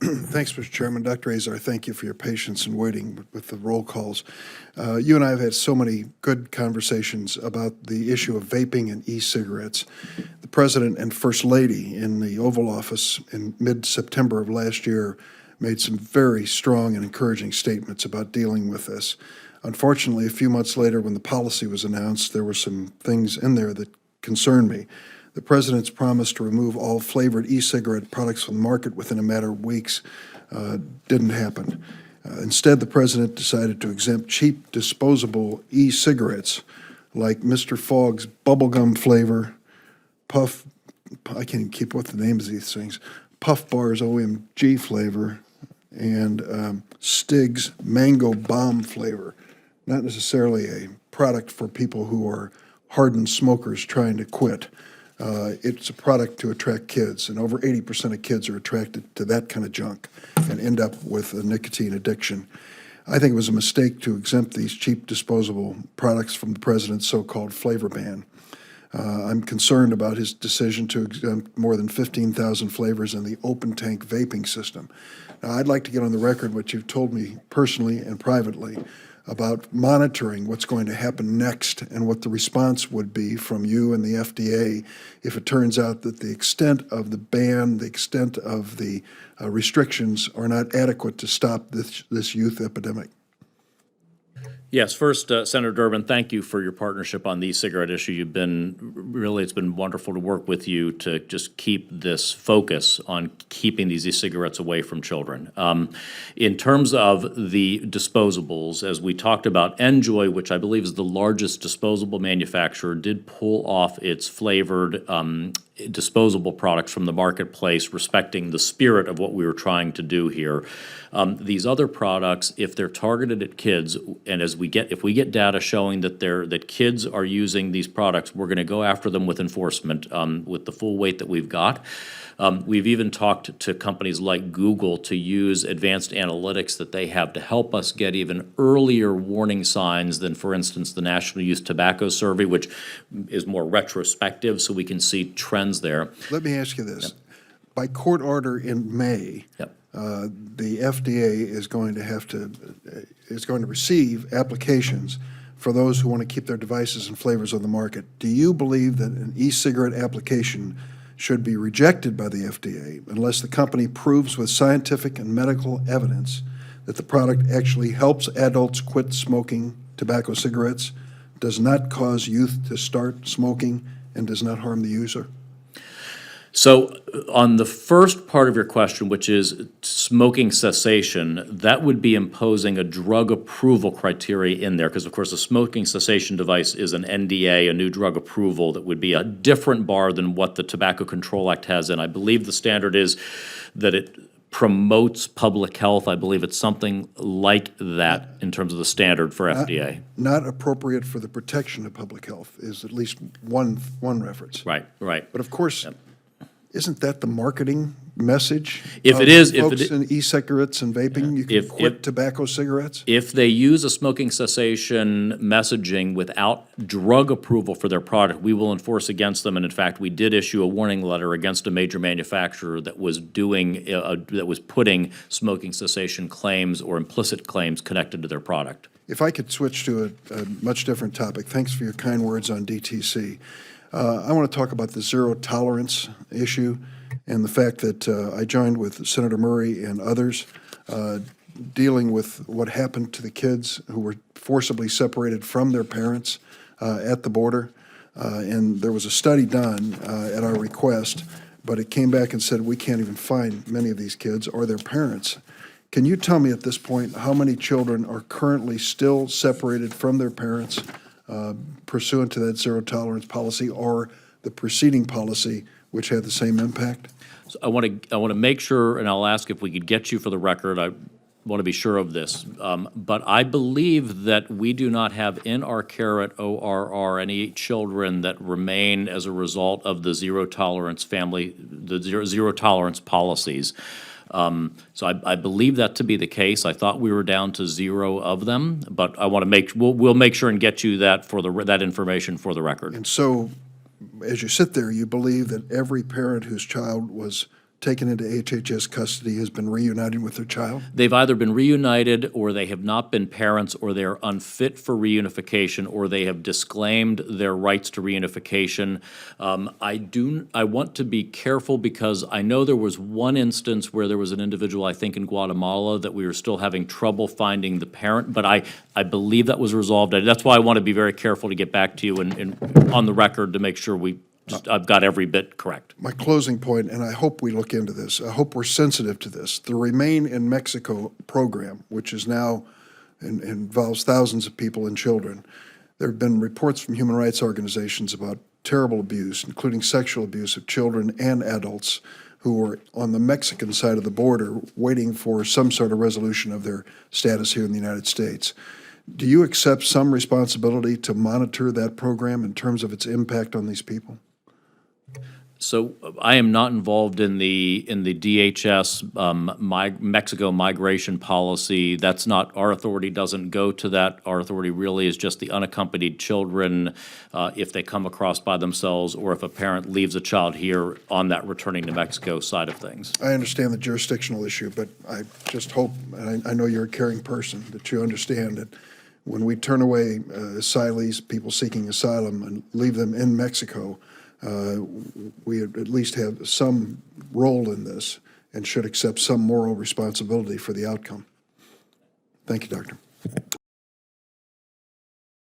Thanks, Mr. Chairman. Dr. Azar, thank you for your patience in waiting with the roll calls. You and I have had so many good conversations about the issue of vaping and e-cigarettes. The President and First Lady in the Oval Office in mid-September of last year made some very strong and encouraging statements about dealing with this. Unfortunately, a few months later, when the policy was announced, there were some things in there that concerned me. The President's promise to remove all flavored e-cigarette products from the market within a matter of weeks didn't happen. Instead, the President decided to exempt cheap disposable e-cigarettes like Mr. Fogg's bubblegum flavor, Puff, I can't even keep what the names of these things, Puff Bar's OMG flavor, and Stig's Mango Bomb flavor. Not necessarily a product for people who are hardened smokers trying to quit. It's a product to attract kids, and over 80% of kids are attracted to that kind of junk and end up with a nicotine addiction. I think it was a mistake to exempt these cheap disposable products from the President's so-called flavor ban. I'm concerned about his decision to exempt more than 15,000 flavors in the open tank vaping system. Now, I'd like to get on the record what you've told me personally and privately about monitoring what's going to happen next and what the response would be from you and the FDA if it turns out that the extent of the ban, the extent of the restrictions are not adequate to stop this youth epidemic. Yes, first, Senator Durbin, thank you for your partnership on the e-cigarette issue. It's been wonderful to work with you to just keep this focus on keeping these e-cigarettes away from children. In terms of the disposables, as we talked about, Enjoy, which I believe is the largest disposable manufacturer, did pull off its flavored disposable products from the marketplace, respecting the spirit of what we were trying to do here. These other products, if they're targeted at kids, and if we get data showing that kids are using these products, we're going to go after them with enforcement with the full weight that we've got. We've even talked to companies like Google to use advanced analytics that they have to help us get even earlier warning signs than, for instance, the National Youth Tobacco Survey, which is more retrospective, so we can see trends there. Let me ask you this. Yep. By court order in May, yep. The FDA is going to receive applications for those who want to keep their devices and flavors on the market. Do you believe that an e-cigarette application should be rejected by the FDA unless the company proves with scientific and medical evidence that the product actually helps adults quit smoking tobacco cigarettes, does not cause youth to start smoking, and does not harm the user? So on the first part of your question, which is smoking cessation, that would be imposing a drug approval criteria in there, because of course a smoking cessation device is an NDA, a new drug approval, that would be a different bar than what the Tobacco Control Act has. And I believe the standard is that it promotes public health. I believe it's something like that in terms of the standard for FDA. Not appropriate for the protection of public health is at least one reference. Right. But of course, yep. Isn't that the marketing message? If it is, folks in e-cigarettes and vaping, you can quit tobacco cigarettes? If they use a smoking cessation messaging without drug approval for their product, we will enforce against them. And in fact, we did issue a warning letter against a major manufacturer that was putting smoking cessation claims or implicit claims connected to their product. If I could switch to a much different topic, thanks for your kind words on DTC. I want to talk about the zero tolerance issue and the fact that I joined with Senator Murray and others dealing with what happened to the kids who were forcibly separated from their parents at the border. And there was a study done at our request, but it came back and said we can't even find many of these kids or their parents. Can you tell me at this point how many children are currently still separated from their parents pursuant to that zero tolerance policy or the preceding policy which had the same impact? So I want to make sure, and I'll ask if we could get you for the record. I want to be sure of this, but I believe that we do not have in our care at ORR any children that remain as a result of the zero tolerance zero tolerance policies. So I believe that to be the case. I thought we were down to 0 of them, but I want to we'll make sure and get you that that information for the record. And so, as you sit there, you believe that every parent whose child was taken into HHS custody has been reunited with their child? They've either been reunited, or they have not been parents, or they're unfit for reunification, or they have disclaimed their rights to reunification. I want to be careful because I know there was one instance where there was an individual, I think in Guatemala, that we were still having trouble finding the parent, but I believe that was resolved. That's why I want to be very careful to get back to you and on the record to make sure I've got every bit correct. My closing point, and I hope we look into this, I hope we're sensitive to this, the Remain in Mexico program, which is now involves thousands of people and children. There have been reports from human rights organizations about terrible abuse, including sexual abuse of children and adults who were on the Mexican side of the border waiting for some sort of resolution of their status here in the United States. Do you accept some responsibility to monitor that program in terms of its impact on these people? So I am not involved in the DHS Mexico migration policy. That's not, our authority doesn't go to that. Our authority really is just the unaccompanied children, if they come across by themselves, or if a parent leaves a child here on that returning to Mexico side of things. I understand the jurisdictional issue, but I just hope, and I know you're a caring person, that you understand that when we turn away asylees, people seeking asylum, and leave them in Mexico, we at least have some role in this and should accept some moral responsibility for the outcome. Thank you, Doctor.